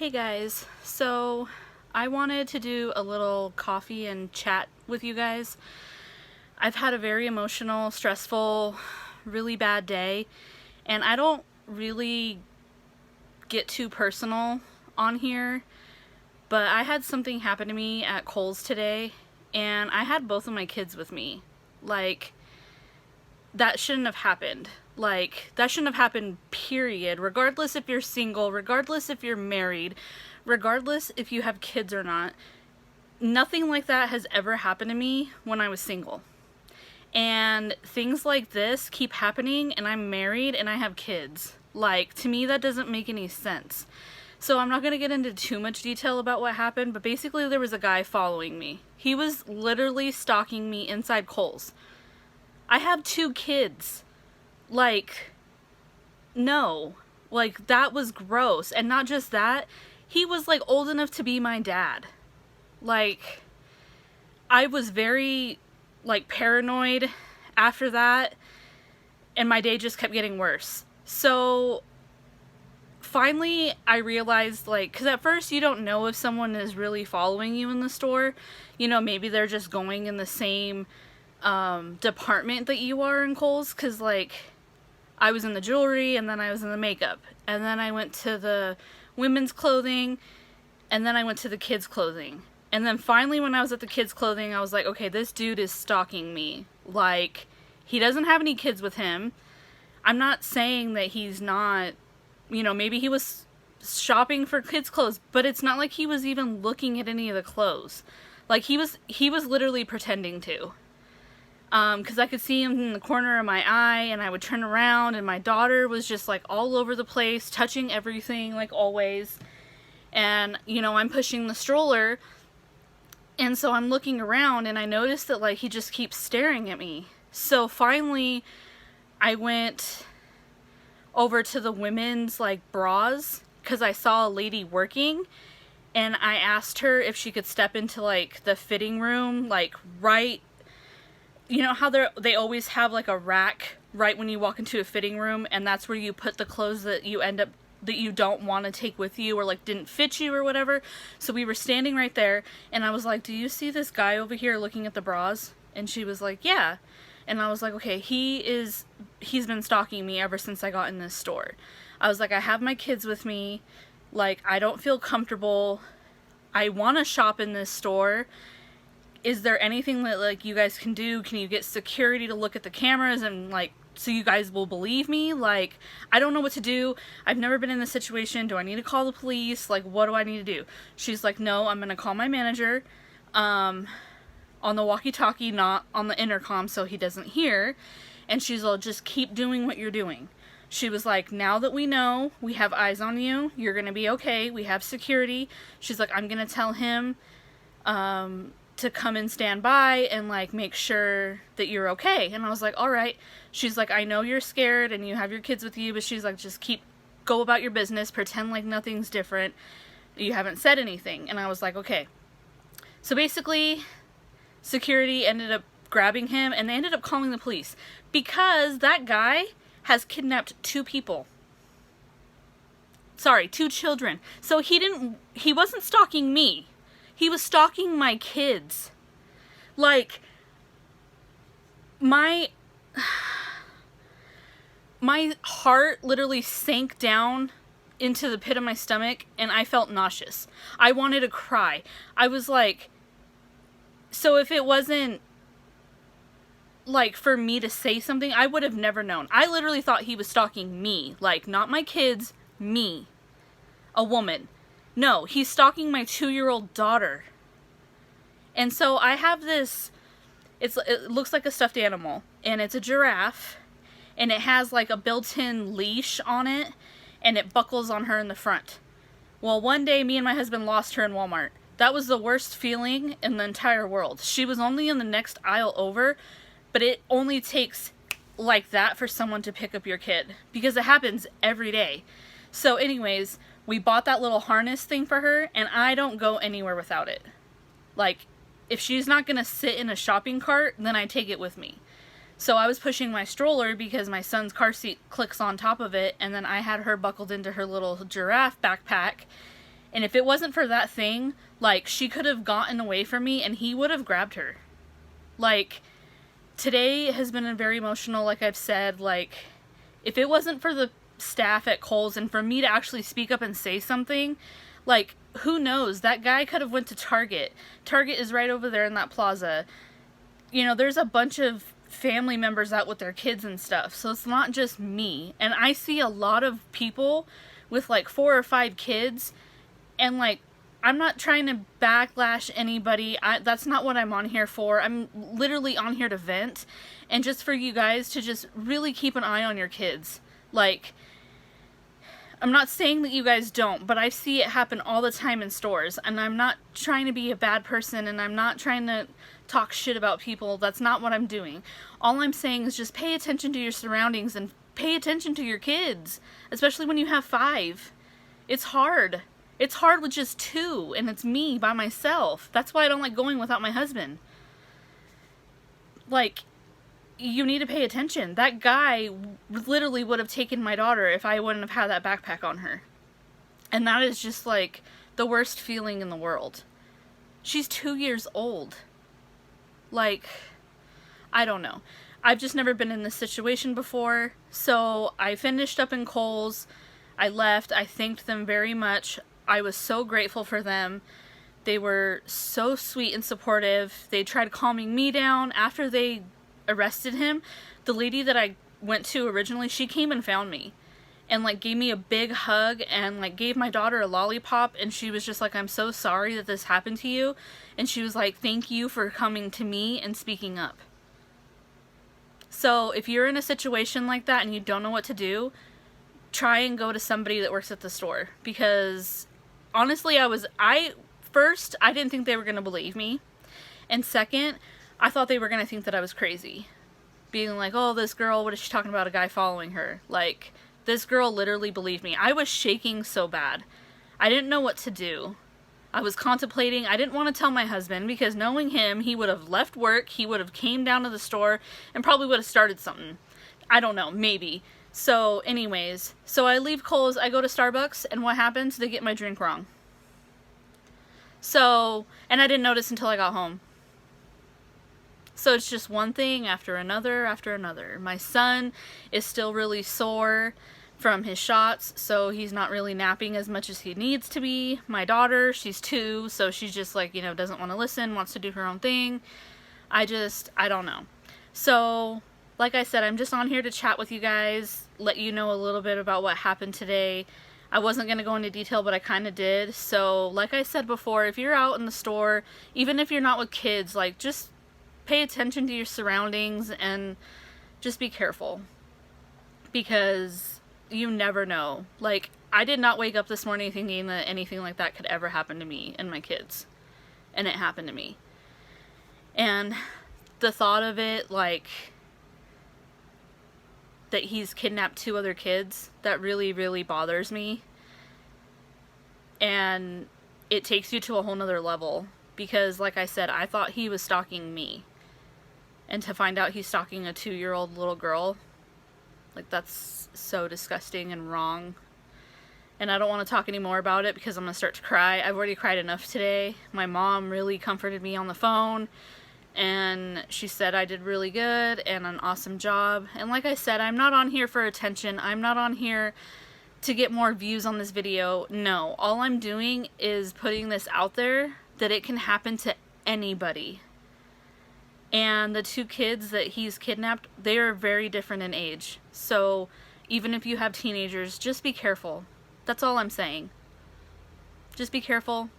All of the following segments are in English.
Hey guys, so I wanted to do a little coffee and chat with you guys. I've had a very emotional, stressful, really bad day, and I don't really get too personal on here, but I had something happen to me at Kohl's today, and I had both of my kids with me. Like, that shouldn't have happened. That shouldn't have happened, period. Regardless if you're single, regardless if you're married, regardless if you have kids or not. Nothing like that has ever happened to me when I was single. And things like this keep happening, and I'm married and I have kids. To me, that doesn't make any sense. So I'm not going to get into too much detail about what happened, but basically there was a guy following me. He was literally stalking me inside Kohl's. I have 2 kids. No. That was gross. And not just that, he was, old enough to be my dad. I was very, paranoid after that, and my day just kept getting worse. So, finally, I realized, because at first you don't know if someone is really following you in the store. You know, maybe they're just going in the same department that you are in Kohl's, because I was in the jewelry, and then I was in the makeup, and then I went to the women's clothing, and then I went to the kids clothing, and then finally when I was at the kids clothing, I was like, okay, this dude is stalking me. He doesn't have any kids with him. I'm not saying that he's not, maybe he was shopping for kids clothes, but it's not like he was even looking at any of the clothes. He was literally pretending to. Because I could see him in the corner of my eye, and I would turn around, and my daughter was just, all over the place, touching everything, always. And, I'm pushing the stroller, and so I'm looking around, and I noticed that, he just keeps staring at me. So finally, I went over to the women's, bras, because I saw a lady working, and I asked her if she could step into, the fitting room, right. You know how they always have a rack right when you walk into a fitting room, and that's where you put the clothes that you don't want to take with you, or didn't fit you or whatever. So we were standing right there, and I was like, do you see this guy over here looking at the bras? And she was like, yeah. And I was like, okay, he's been stalking me ever since I got in this store. I was like, I have my kids with me, I don't feel comfortable. I want to shop in this store. Is there anything that, you guys can do? Can you get security to look at the cameras and, so you guys will believe me? I don't know what to do. I've never been in this situation. Do I need to call the police? What do I need to do? She's like, no, I'm going to call my manager, on the walkie-talkie, not on the intercom, so he doesn't hear. And she's like, just keep doing what you're doing. She was like, now that we know, we have eyes on you, you're going to be okay. We have security. She's like, I'm going to tell him, to come and stand by and make sure that you're okay. And I was like, all right. She's like, I know you're scared and you have your kids with you, but she's like, just go about your business, pretend like nothing's different, you haven't said anything. And I was like, okay. So basically, security ended up grabbing him, and they ended up calling the police because that guy has kidnapped 2 people. Sorry, 2 children. So he wasn't stalking me. He was stalking my kids. My heart literally sank down into the pit of my stomach, and I felt nauseous. I wanted to cry. I was like, so if it wasn't, for me to say something, I would have never known. I literally thought he was stalking me. Not my kids, me. A woman. No, he's stalking my 2-year-old daughter. And so I have this, it looks like a stuffed animal, and it's a giraffe, and it has a built-in leash on it, and it buckles on her in the front. Well, one day me and my husband lost her in Walmart. That was the worst feeling in the entire world. She was only in the next aisle over, but it only takes that for someone to pick up your kid, because it happens every day. So anyways, we bought that little harness thing for her, and I don't go anywhere without it. If she's not going to sit in a shopping cart, then I take it with me. So I was pushing my stroller because my son's car seat clicks on top of it, and then I had her buckled into her little giraffe backpack, And if it wasn't for that thing, like, she could have gotten away from me and he would have grabbed her. Like, today has been very emotional, like I've said. Like, if it wasn't for the staff at Kohl's and for me to actually speak up and say something, like, who knows? That guy could have went to Target. Target is right over there in that plaza. You know, there's a bunch of family members out with their kids and stuff, so it's not just me. And I see a lot of people with like 4 or 5 kids, and like, I'm not trying to backlash anybody. That's not what I'm on here for. I'm literally on here to vent, and just for you guys to just really keep an eye on your kids. Like, I'm not saying that you guys don't, but I see it happen all the time in stores, and I'm not trying to be a bad person, and I'm not trying to talk shit about people. That's not what I'm doing. All I'm saying is just pay attention to your surroundings and pay attention to your kids, especially when you have 5. It's hard. It's hard with just 2, and it's me by myself. That's why I don't like going without my husband. Like, you need to pay attention. That guy literally would have taken my daughter if I wouldn't have had that backpack on her. And that is just like the worst feeling in the world. She's 2 years old. Like, I don't know. I've just never been in this situation before. So I finished up in Kohl's. I left. I thanked them very much. I was so grateful for them. They were so sweet and supportive. They tried calming me down after they arrested him. The lady that I went to originally, she came and found me and like gave me a big hug and like gave my daughter a lollipop, and she was just like, I'm so sorry that this happened to you. And she was like, thank you for coming to me and speaking up. So if you're in a situation like that and you don't know what to do, try and go to somebody that works at the store, because honestly, first, I didn't think they were going to believe me. And second, I thought they were going to think that I was crazy. Being like, oh, this girl, what is she talking about, a guy following her? Like, this girl literally believed me. I was shaking so bad. I didn't know what to do. I was contemplating. I didn't want to tell my husband, because knowing him, he would have left work, he would have came down to the store, and probably would have started something. I don't know, maybe. So anyways, so I leave Kohl's, I go to Starbucks, and what happens? They get my drink wrong. So, and I didn't notice until I got home. So it's just one thing after another after another. My son is still really sore from his shots, so he's not really napping as much as he needs to be. My daughter, she's 2, so she's just like, you know, doesn't want to listen, wants to do her own thing. I don't know. So, like I said, I'm just on here to chat with you guys, let you know a little bit about what happened today. I wasn't going to go into detail, but I kind of did. So, like I said before, if you're out in the store, even if you're not with kids, like, just pay attention to your surroundings and just be careful, because you never know. Like, I did not wake up this morning thinking that anything like that could ever happen to me and my kids, and it happened to me. And the thought of it, like, that he's kidnapped 2 other kids, that really, really bothers me. And it takes you to a whole nother level, because like I said, I thought he was stalking me. And to find out he's stalking a 2-year-old little girl, like, that's so disgusting and wrong. And I don't want to talk anymore about it because I'm going to start to cry. I've already cried enough today. My mom really comforted me on the phone, and she said I did really good and an awesome job. And like I said, I'm not on here for attention. I'm not on here to get more views on this video. No, all I'm doing is putting this out there that it can happen to anybody. And the 2 kids that he's kidnapped, they are very different in age. So even if you have teenagers, just be careful. That's all I'm saying. Just be careful.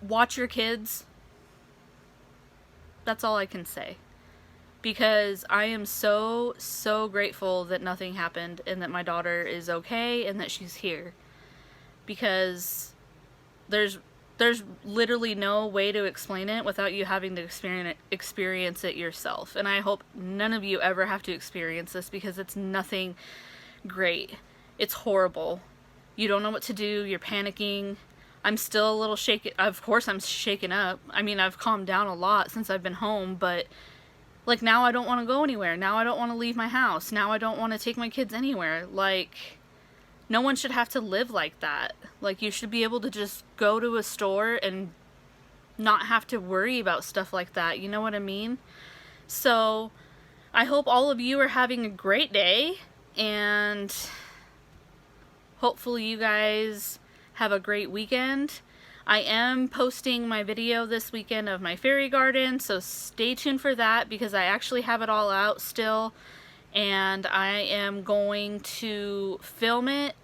Watch your kids. That's all I can say. Because I am so, so grateful that nothing happened and that my daughter is okay and that she's here. Because there's literally no way to explain it without you having to experience it yourself. And I hope none of you ever have to experience this, because it's nothing great. It's horrible. You don't know what to do. You're panicking. I'm still a little shaken. Of course I'm shaken up. I mean, I've calmed down a lot since I've been home, but like, now I don't want to go anywhere. Now I don't want to leave my house. Now I don't want to take my kids anywhere. Like, no one should have to live like that. Like, you should be able to just go to a store and not have to worry about stuff like that. You know what I mean? So I hope all of you are having a great day, and hopefully you guys have a great weekend. I am posting my video this weekend of my fairy garden, so stay tuned for that, because I actually have it all out still, and I am going to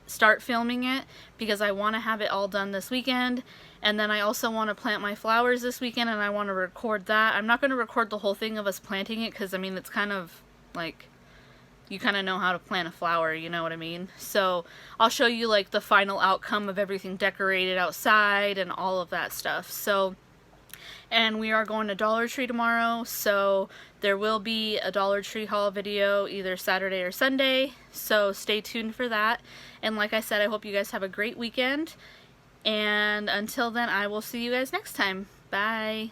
start filming it, because I want to have it all done this weekend. And then I also want to plant my flowers this weekend, and I want to record that. I'm not going to record the whole thing of us planting it, because I mean, it's kind of like, you kind of know how to plant a flower, you know what I mean? So I'll show you like the final outcome of everything decorated outside and all of that stuff. So, and we are going to Dollar Tree tomorrow, so there will be a Dollar Tree haul video either Saturday or Sunday, so stay tuned for that. And like I said, I hope you guys have a great weekend, and until then, I will see you guys next time. Bye!